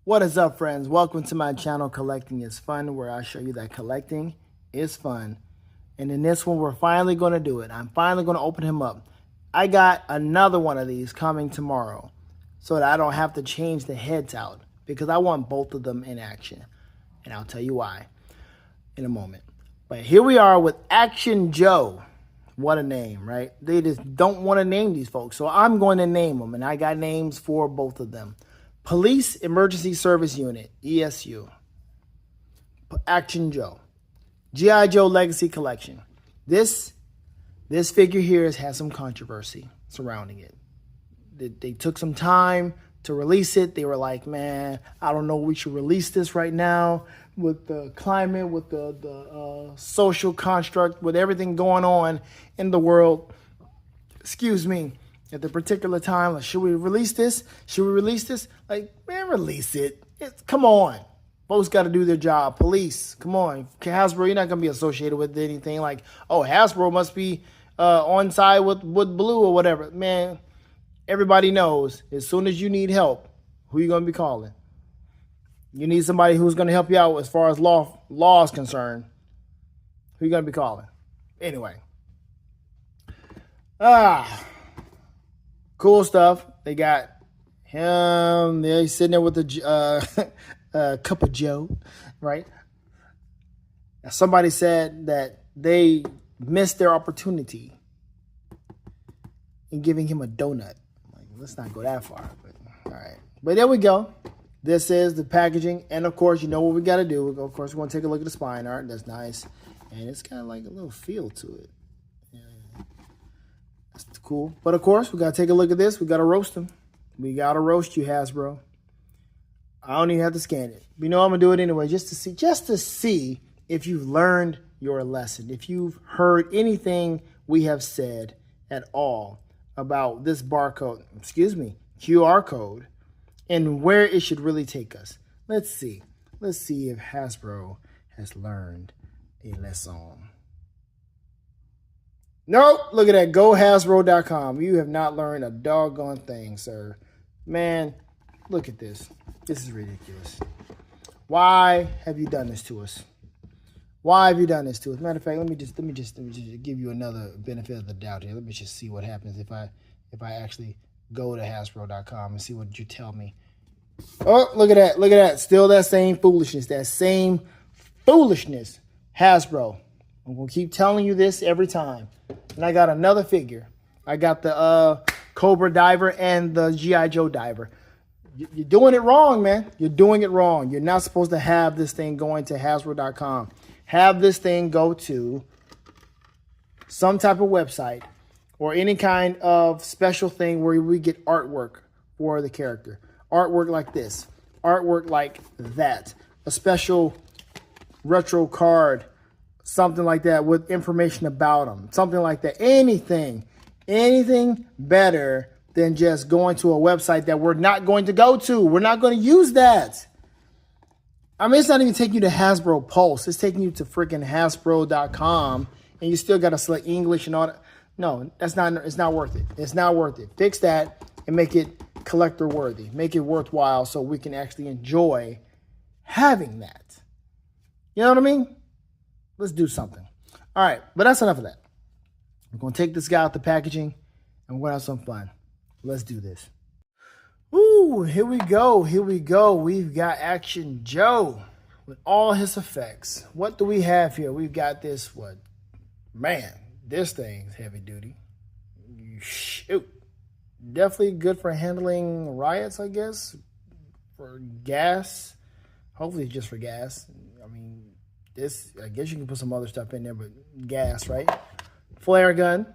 What is up, friends? Welcome to my channel, Collecting is Fun, where I show you that collecting is fun. And in this one, we're finally going to do it. I'm finally going to open him up. I got another one of these coming tomorrow so that I don't have to change the heads out because I want both of them in action. And I'll tell you why in a moment. But here we are with Action Joe. What a name, right? They just don't want to name these folks. So I'm going to name them, and I got names for both of them. Police Emergency Service Unit, ESU. Action Joe. G.I. Joe Legacy Collection. This figure here has had some controversy surrounding it. They took some time to release it. They were like, man, I don't know, we should release this right now with the climate, with the social construct, with everything going on in the world. Excuse me. At the particular time, like, should we release this? Should we release this? Like, man, release it. Come on. Folks got to do their job. Police, come on. Hasbro, you're not going to be associated with anything like, oh, Hasbro must be on side with Blue or whatever. Man, everybody knows as soon as you need help, who you going to be calling? You need somebody who's going to help you out as far as law is concerned. Who you going to be calling? Anyway. Cool stuff. They got him. They're sitting there with a cup of Joe, right? Somebody said that they missed their opportunity in giving him a donut. Like, let's not go that far. But, all right. But there we go. This is the packaging. And, of course, you know what we got to do. Of course, we're going to take a look at the spine art. That's nice. And it's kind of like a little feel to it. That's cool. But, of course, we got to take a look at this. We got to roast them. We got to roast you, Hasbro. I don't even have to scan it. But you know I'm going to do it anyway just to see if you've learned your lesson, if you've heard anything we have said at all about this QR code, and where it should really take us. Let's see. Let's see if Hasbro has learned a lesson. Nope, look at that. GoHasbro.com. You have not learned a doggone thing, sir. Man, look at this. This is ridiculous. Why have you done this to us? Why have you done this to us? Matter of fact, let me just give you another benefit of the doubt here. Let me just see what happens if I actually go to Hasbro.com and see what you tell me. Oh, look at that. Look at that. Still that same foolishness. That same foolishness. Hasbro. I'm going to keep telling you this every time. And I got another figure. I got the Cobra Diver and the G.I. Joe Diver. You're doing it wrong, man. You're doing it wrong. You're not supposed to have this thing going to Hasbro.com. Have this thing go to some type of website or any kind of special thing where we get artwork for the character. Artwork like this. Artwork like that. A special retro card. Something like that with information about them. Something like that. Anything better than just going to a website that we're not going to go to. We're not going to use that. I mean, it's not even taking you to Hasbro Pulse. It's taking you to freaking Hasbro.com, and you still got to select English and all that. No, it's not worth it. It's not worth it. Fix that and make it collector worthy. Make it worthwhile so we can actually enjoy having that. You know what I mean? Let's do something. All right, but that's enough of that. I'm going to take this guy out the packaging, and we're going to have some fun. Let's do this. Ooh, here we go. Here we go. We've got Action Joe with all his effects. What do we have here? We've got this, man, this thing's heavy duty. Shoot. Definitely good for handling riots, I guess. For gas. Hopefully just for gas. I mean, this, I guess you can put some other stuff in there, but gas, right? Flare gun.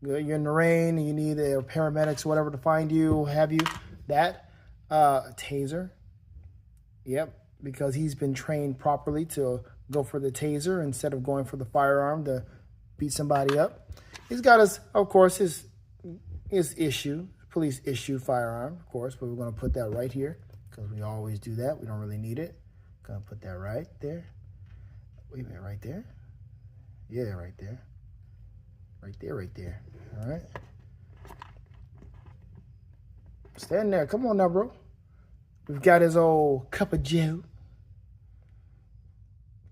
You're in the rain and you need paramedics or whatever to find you, have you. That. Taser. Yep, because he's been trained properly to go for the taser instead of going for the firearm to beat somebody up. He's got his, of course, his police issue firearm, of course, but we're going to put that right here because we always do that. We don't really need it. Gonna put that right there. Wait a minute, right there? Yeah, right there. Right there, right there. All right. Stand there. Come on now, bro. We've got his old cup of joe.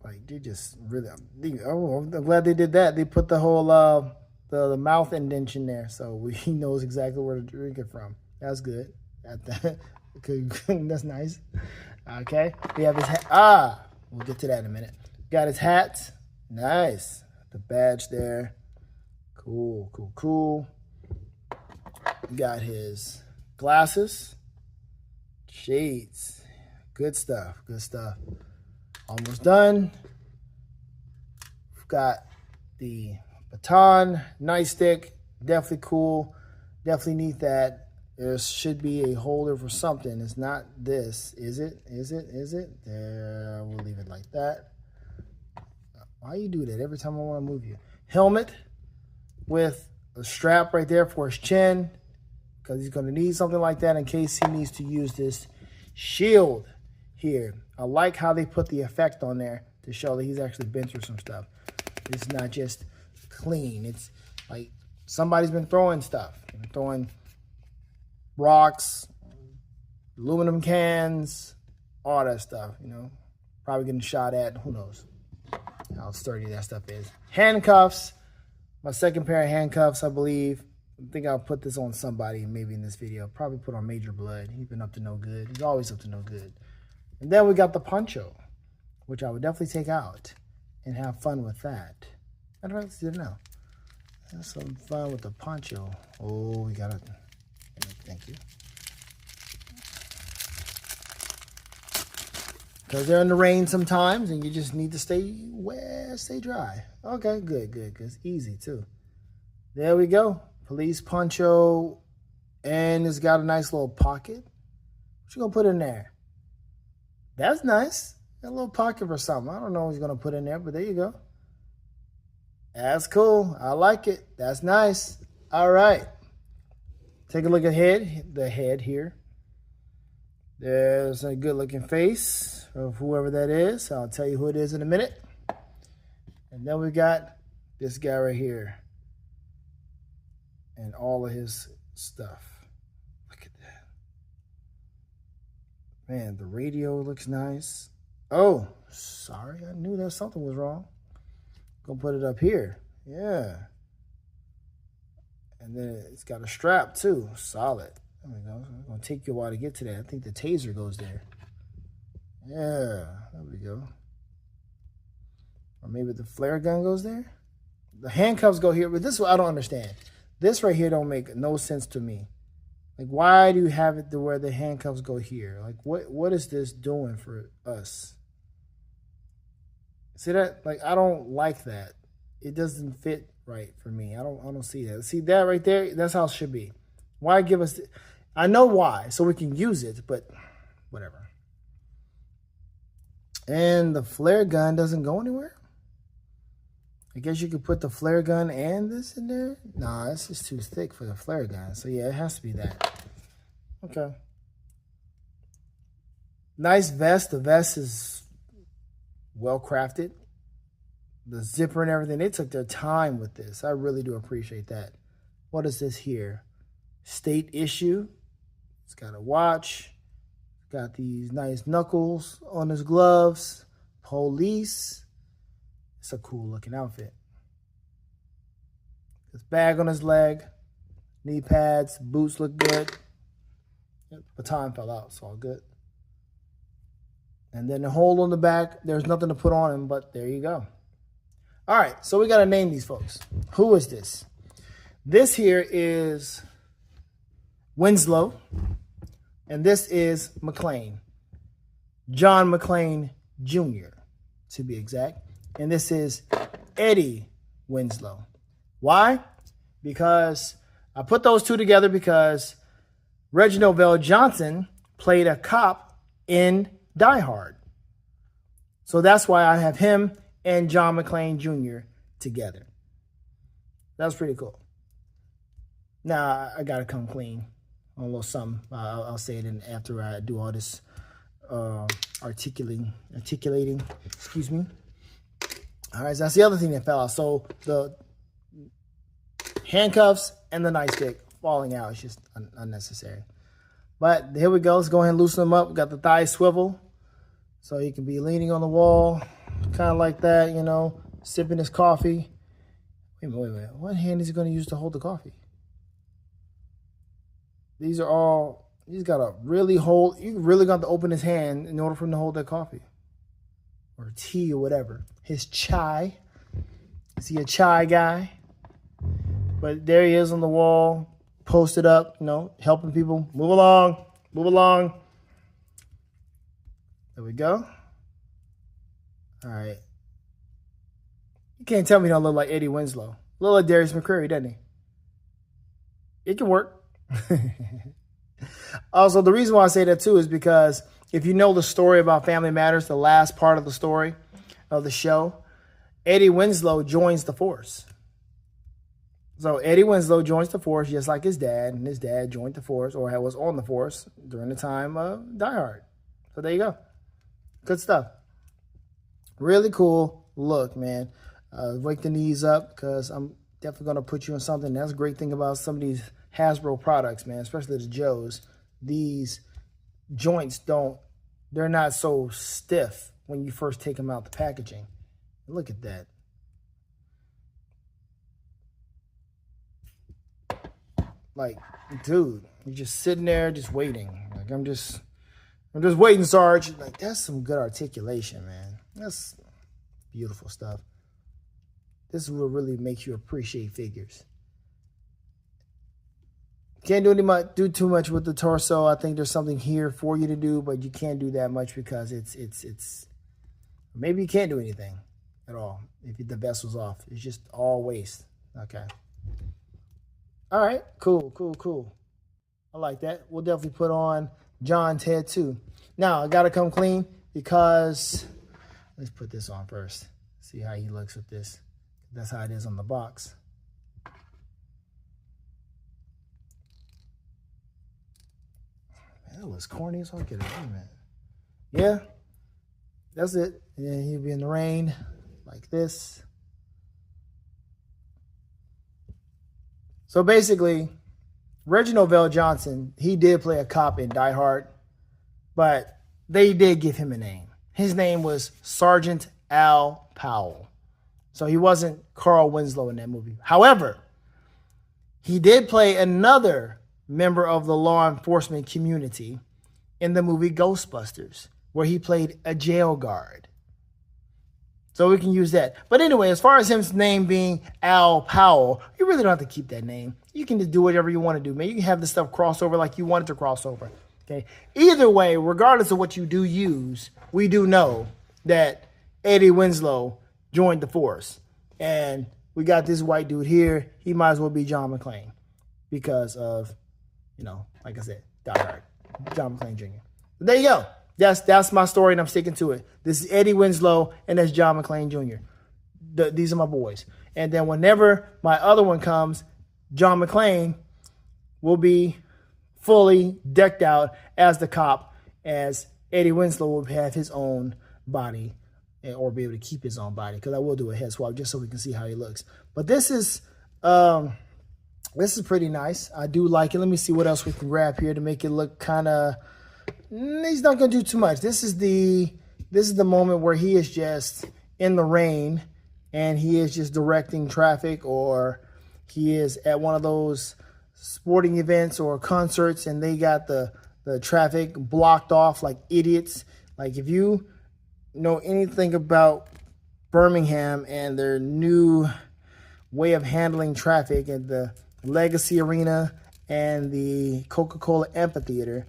Like, they just really... Oh, I'm glad they did that. They put the whole the mouth indentation there, so he knows exactly where to drink it from. That's good. That's nice. Okay. We have his hat. We'll get to that in a minute. Got his hat. Nice. The badge there. Cool, cool, cool. Got his glasses. Shades. Good stuff. Good stuff. Almost done. We've got the baton, nightstick. Definitely cool. Definitely need that. There should be a holder for something. It's not this. Is it? Is it? Is it? There. We'll leave it like that. Why you do that every time I want to move you? Helmet with a strap right there for his chin, because he's going to need something like that in case he needs to use this shield here. I like how they put the effect on there to show that he's actually been through some stuff. It's not just clean. It's like somebody's been throwing stuff. Throwing rocks, aluminum cans, all that stuff, you know. Probably getting shot at. Who knows how sturdy that stuff is. Handcuffs. My second pair of handcuffs, I believe. I think I'll put this on somebody maybe in this video. Probably put on Major Blood. He's been up to no good. He's always up to no good. And then we got the poncho, which I would definitely take out and have fun with that. Matter of fact, let's do it now. Have some fun with the poncho. Oh, we got it. Thank you. Because they're in the rain sometimes and you just need to stay wet, stay dry. Okay, good, good, good. It's easy too. There we go. Police poncho. And it's got a nice little pocket. What you gonna put in there? That's nice. A little pocket for something. I don't know what he's gonna put in there, but there you go. That's cool. I like it. That's nice. All right. Take a look at the head here. There's a good looking face of whoever that is. I'll tell you who it is in a minute. And then we got this guy right here. And all of his stuff. Look at that. Man, the radio looks nice. Oh, sorry. I knew that something was wrong. Gonna put it up here. Yeah. And then it's got a strap too. Solid. There we go. It's gonna take you a while to get to that. I think the taser goes there. Yeah, there we go. Or maybe the flare gun goes there. The handcuffs go here, but this is what I don't understand. This right here don't make no sense to me. Like, why do you have it to where the handcuffs go here? Like, what is this doing for us? See that? Like, I don't like that. It doesn't fit right for me. I don't see that. See that right there? That's how it should be. Why give us... I know why, so we can use it, but whatever. And the flare gun doesn't go anywhere? I guess you could put the flare gun and this in there? Nah, it's just too thick for the flare gun. So yeah, it has to be that. Okay. Nice vest. The vest is well crafted. The zipper and everything, they took their time with this. I really do appreciate that. What is this here? State issue. It's got a watch. Got these nice knuckles on his gloves. Police. It's a cool looking outfit. His bag on his leg. Knee pads. Boots look good. Baton fell out, so all good. And then the hole on the back, there's nothing to put on him, but there you go. All right, so we got to name these folks. Who is this? This here is Winslow, and this is McClain. John McClain Jr., to be exact. And this is Eddie Winslow. Why? Because I put those two together because Reginald VelJohnson played a cop in Die Hard. So that's why I have him and John McClain Jr. together. That's pretty cool. Now, I got to come clean on a little something. I'll say it in after I do all this articulating, excuse me. All right, so that's the other thing that fell out. So the handcuffs and the nightstick falling out. It's just unnecessary. But here we go. Let's go ahead and loosen him up. We got the thigh swivel. So he can be leaning on the wall, kind of like that, you know, sipping his coffee. Wait a minute. What hand is he going to use to hold the coffee? These are all, he's got to really hold, you really got to open his hand in order for him to hold that coffee. Or tea or whatever. His chai. Is he a chai guy? But there he is on the wall, posted up, you know, helping people. Move along. Move along. There we go. All right. You can't tell me he don't look like Eddie Winslow. Look like Darius McCrary, doesn't he? It can work. Also, the reason why I say that too is because if you know the story about Family Matters, the last part of the story of the show, Eddie Winslow joins the force. So Eddie Winslow joins the force just like his dad, and his dad joined the force or was on the force during the time of Die Hard. So there you go. Good stuff. Really cool look, man. Wake the knees up because I'm definitely going to put you in something. That's a great thing about some of these Hasbro products, man, especially the Joes. These joints they're not so stiff when you first take them out the packaging. Look at that. Like, dude, you're just sitting there just waiting. Like, I'm just waiting, Sarge. Like, that's some good articulation, man. That's beautiful stuff. This is what really makes you appreciate figures. Can't do too much with the torso. I think there's something here for you to do, but you can't do that much because it's maybe you can't do anything at all if the vessel's off. It's just all waste. Okay. All right. Cool. I like that. We'll definitely put on John's head too. Now I gotta come clean because let's put this on first. See how he looks with this. That's how it is on the box. That looks corny as all get it. Wait a minute. Yeah, that's it. And then he'll be in the rain like this. So basically, Reginald VelJohnson, he did play a cop in Die Hard, but they did give him a name. His name was Sergeant Al Powell. So he wasn't Carl Winslow in that movie. However, he did play another member of the law enforcement community in the movie Ghostbusters, where he played a jail guard. So we can use that. But anyway, as far as his name being Al Powell, you really don't have to keep that name. You can just do whatever you want to do, man. You can have this stuff cross over like you want it to cross over. Okay. Either way, regardless of what you do use, we do know that Eddie Winslow joined the force. And we got this white dude here. He might as well be John McClane because of, you know, like I said, Die Hard. John McClane Jr. But there you go. That's my story, and I'm sticking to it. This is Eddie Winslow, and that's John McClane Jr. These are my boys. And then whenever my other one comes, John McClane will be fully decked out as the cop, as Eddie Winslow will have his own body or be able to keep his own body, because I will do a head swap just so we can see how he looks. But this is pretty nice. I do like it. Let me see what else we can grab here to make it look kind of... He's not going to do too much. This is the moment where he is just in the rain and he is just directing traffic, or he is at one of those sporting events or concerts and they got the traffic blocked off like idiots. Like, if you know anything about Birmingham and their new way of handling traffic at the Legacy Arena and the Coca-Cola Amphitheater,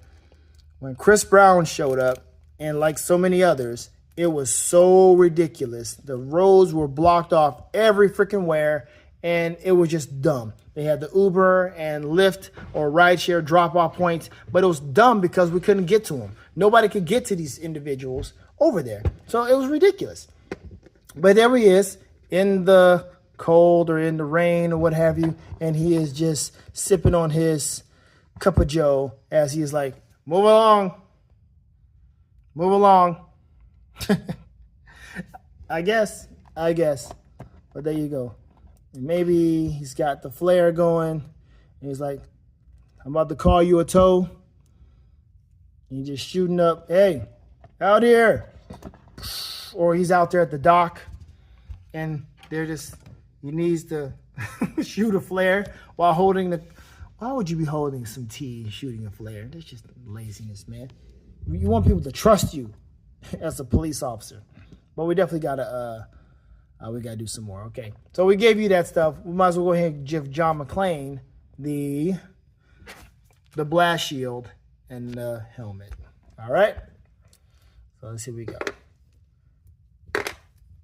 when Chris Brown showed up, and like so many others, it was so ridiculous. The roads were blocked off every freaking where, and it was just dumb. They had the Uber and Lyft or rideshare drop-off points, but it was dumb because we couldn't get to them. Nobody could get to these individuals over there. So it was ridiculous. But there he is in the cold or in the rain or what have you, and he is just sipping on his cup of joe as he is like, move along. Move along. I guess. But there you go. And maybe he's got the flare going. And he's like, I'm about to call you a tow. And he's just shooting up, hey, out here. Or he's out there at the dock. And they're just, he needs to shoot a flare while holding the, why would you be holding some tea and shooting a flare? That's just laziness, man. You want people to trust you as a police officer. But we definitely gotta we gotta do some more. Okay. So we gave you that stuff. We might as well go ahead and give John McClane the blast shield and the helmet. All right. So let's see what we got.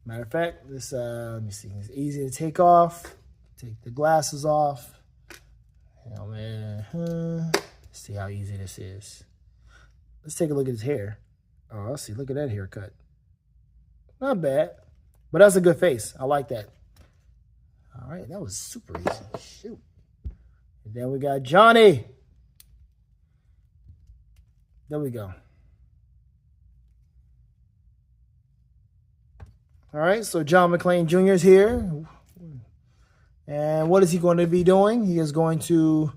Matter of fact, this let me see. It's easy to take off. Take the glasses off. Helmet. Let's see how easy this is. Let's take a look at his hair. Oh, let's see. Look at that haircut. Not bad. But that's a good face. I like that. All right. That was super easy. Shoot. And then we got Johnny. There we go. All right. So John McClane Jr. is here. And what is he going to be doing? He is going to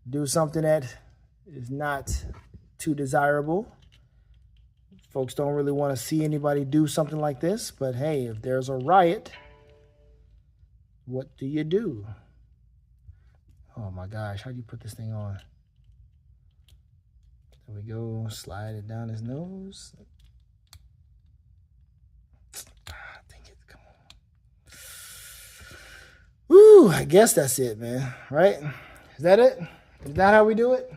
do something that is not too desirable. Folks don't really want to see anybody do something like this. But hey, if there's a riot, what do you do? Oh my gosh, how do you put this thing on? There we go. Slide it down his nose. Dang it, come on. Woo, I guess that's it, man. Right? Is that it? Is that how we do it?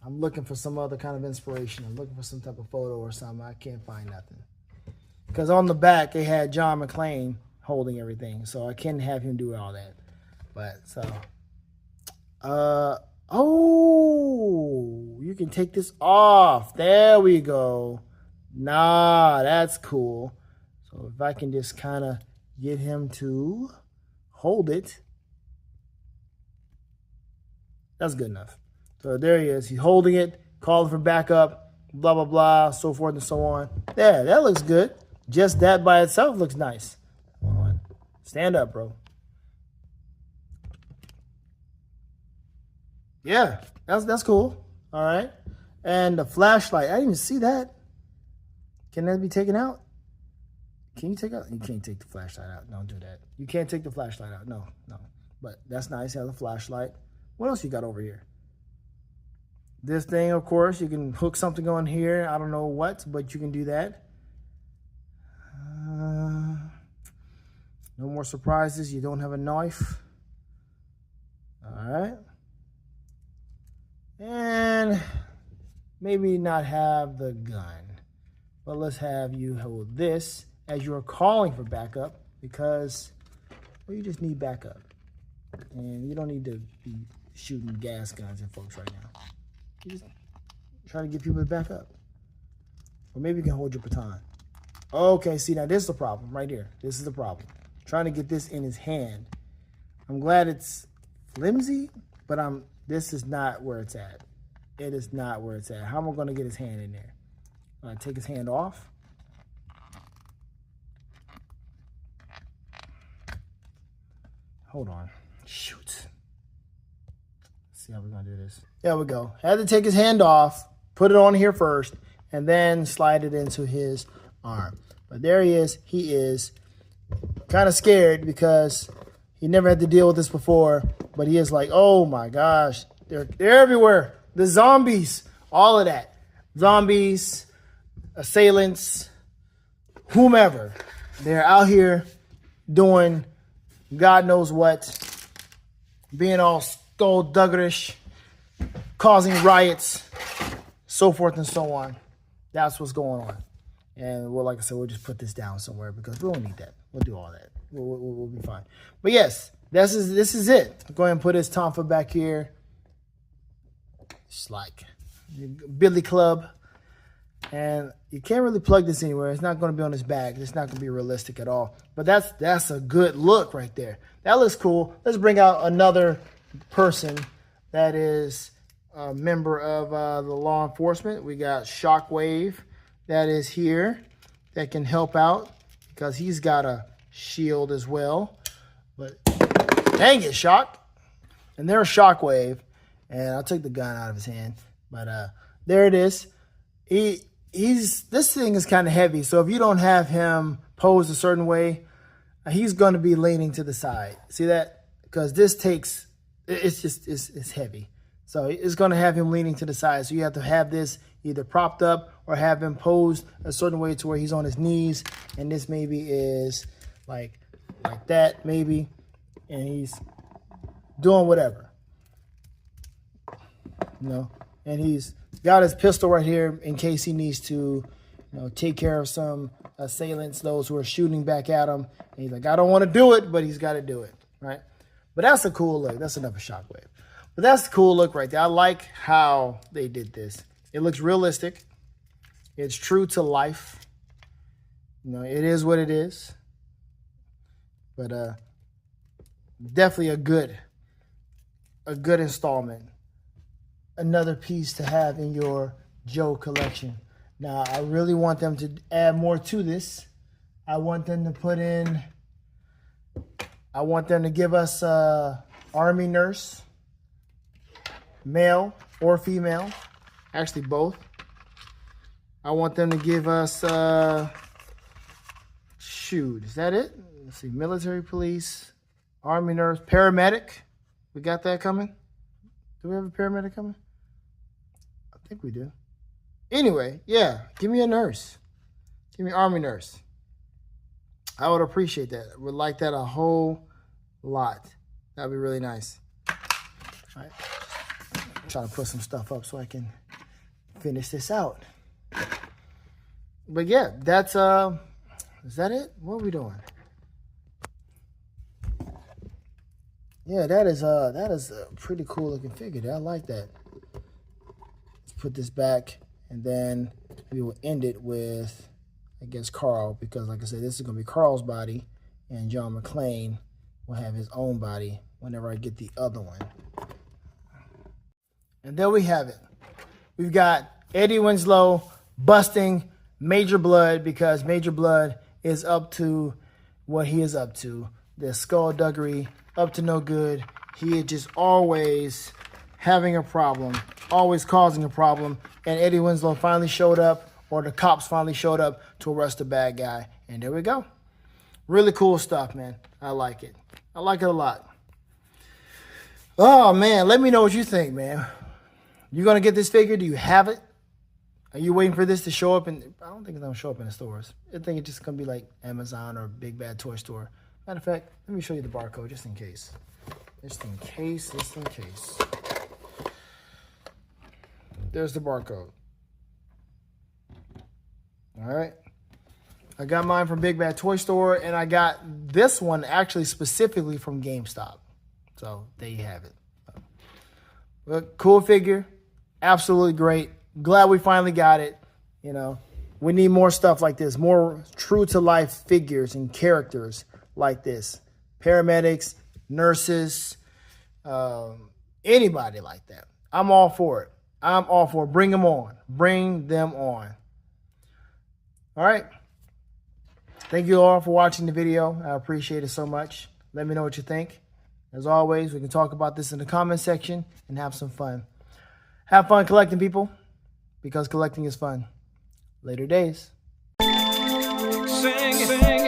I'm looking for some other kind of inspiration. I'm looking for some type of photo or something. I can't find nothing. Because on the back, they had John McClane holding everything. So I couldn't have him do all that. But, so. Oh, you can take this off. There we go. Nah, that's cool. So if I can just kind of get him to hold it. That's good enough. So there he is. He's holding it, calling for backup, blah, blah, blah, so forth and so on. Yeah, that looks good. Just that by itself looks nice. Come on. Stand up, bro. Yeah, that's cool. All right. And the flashlight. I didn't even see that. Can that be taken out? Can you take out? You can't take the flashlight out. Don't do that. You can't take the flashlight out. No. But that's nice. You have the flashlight. What else you got over here? This thing, of course, you can hook something on here. I don't know what, but you can do that. No more surprises. You don't have a knife. All right. And maybe not have the gun. But let's have you hold this as you're calling for backup because, well, you just need backup. And you don't need to be shooting gas guns at folks right now. You just try to get people to back up. Or maybe you can hold your baton. Okay, see, now this is the problem right here. This is the problem. Trying to get this in his hand. I'm glad it's flimsy, but this is not where it's at. It is not where it's at. How am I going to get his hand in there? Take his hand off. Hold on. Shoot. See how we're going to do this. There we go. Had to take his hand off, put it on here first, and then slide it into his arm. But there he is. He is kind of scared because he never had to deal with this before. But he is like, oh my gosh, they're everywhere. The zombies, all of that. Zombies, assailants, whomever. They're out here doing God knows what, being all skullduggish, causing riots, so forth and so on. That's what's going on. And well, like I said, we'll just put this down somewhere because we don't need that. We'll do all that. We'll be fine. But yes, this is it. Go ahead and put his tonfa back here. It's like Billy Club. And you can't really plug this anywhere. It's not going to be on his back. It's not going to be realistic at all. But that's a good look right there. That looks cool. Let's bring out another person that is a member of the law enforcement. We got Shockwave that is here that can help out because he's got a shield as well. But Dang it, Shock. And there's Shockwave. And I took the gun out of his hand. But there it is. This thing is kind of heavy. So if you don't have him posed a certain way, he's going to be leaning to the side. See that? Because this takes, it's heavy. So it's going to have him leaning to the side. So you have to have this either propped up or have him posed a certain way to where he's on his knees. And this maybe is like that maybe. And he's doing whatever. You know, and he's got his pistol right here in case he needs to, take care of some assailants, those who are shooting back at him. And he's like, I don't want to do it, but he's got to do it, right? But that's a cool look. That's another Shockwave. But that's a cool look right there. I like how they did this. It looks realistic. It's true to life. It is what it is. But definitely a good installment. Another piece to have in your Joe collection. Now, I really want them to add more to this. I want them to give us Army Nurse, male or female, actually both. I want them to give us, is that it? Let's see, military police, Army Nurse, paramedic. We got that coming? Do we have a paramedic coming? I think we do. Anyway, yeah, give me a nurse. Give me Army Nurse. I would appreciate that. I would like that a whole lot. That would be really nice. All right. I'm trying to put some stuff up so I can finish this out. But yeah, that's is that it? What are we doing? Yeah, that is a pretty cool looking figure. I like that. Let's put this back, and then we will end it with, I guess, Carl, because like I said, this is gonna be Carl's body, and John McClane will have his own body whenever I get the other one. And there we have it. We've got Eddie Winslow busting Major Blood because Major Blood is up to what he is up to. The skullduggery, up to no good. He is just always having a problem, always causing a problem. And Eddie Winslow finally showed up, or the cops finally showed up to arrest the bad guy. And there we go. Really cool stuff, man. I like it. I like it a lot. Oh, man. Let me know what you think, man. You going to get this figure? Do you have it? Are you waiting for this to show up? I don't think it's going to show up in the stores. I think it's just going to be like Amazon or Big Bad Toy Store. Matter of fact, let me show you the barcode just in case. Just in case. There's the barcode. All right. I got mine from Big Bad Toy Store, and I got this one actually specifically from GameStop. So there you have it. But cool figure. Absolutely great. Glad we finally got it. We need more stuff like this. More true to life figures and characters like this. Paramedics, nurses, anybody like that. I'm all for it. I'm all for it. Bring them on. Bring them on. All right. Thank you all for watching the video. I appreciate it so much. Let me know what you think. As always, we can talk about this in the comment section and have some fun. Have fun collecting, people, because collecting is fun. Later days. Sing.